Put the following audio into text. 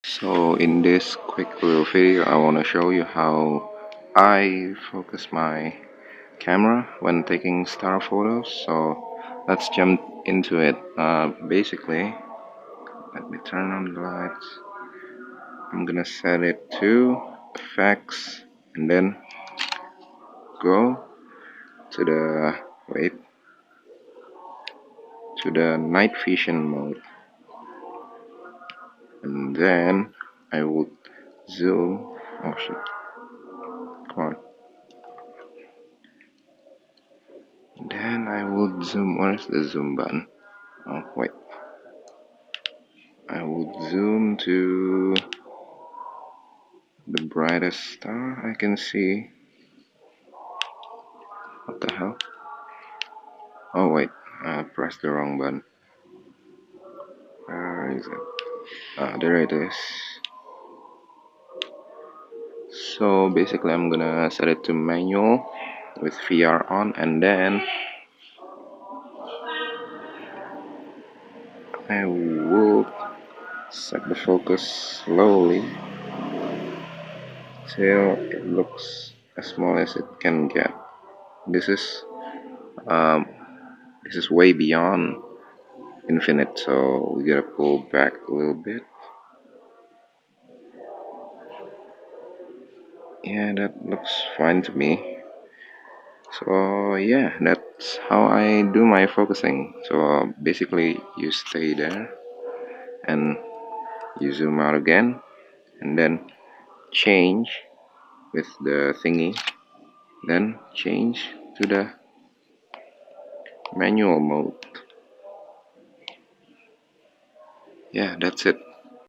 So in this quick little video, I want to show you how I focus my camera when taking star photos. So let's jump into it. Basically, let me turn on the lights. I'm gonna set it to effects and then go to the to the night vision mode, and then I would zoom. Oh shit! Come on. Then I would zoom. Where's the zoom button? Oh wait. I would zoom to the brightest star I can see. What the hell? Oh wait, I pressed the wrong button. Where is it? Ah, there it is. So basically I'm gonna set it to manual with VR on, and then I will set the focus slowly till it looks as small as it can get. This is um, this is way beyond infinite, so we gotta pull back a little bit. Yeah, that looks fine to me. So yeah, that's how I do my focusing. So basically you stay there and you zoom out again and then change with the thingy, then change to the manual mode. Yeah, that's it.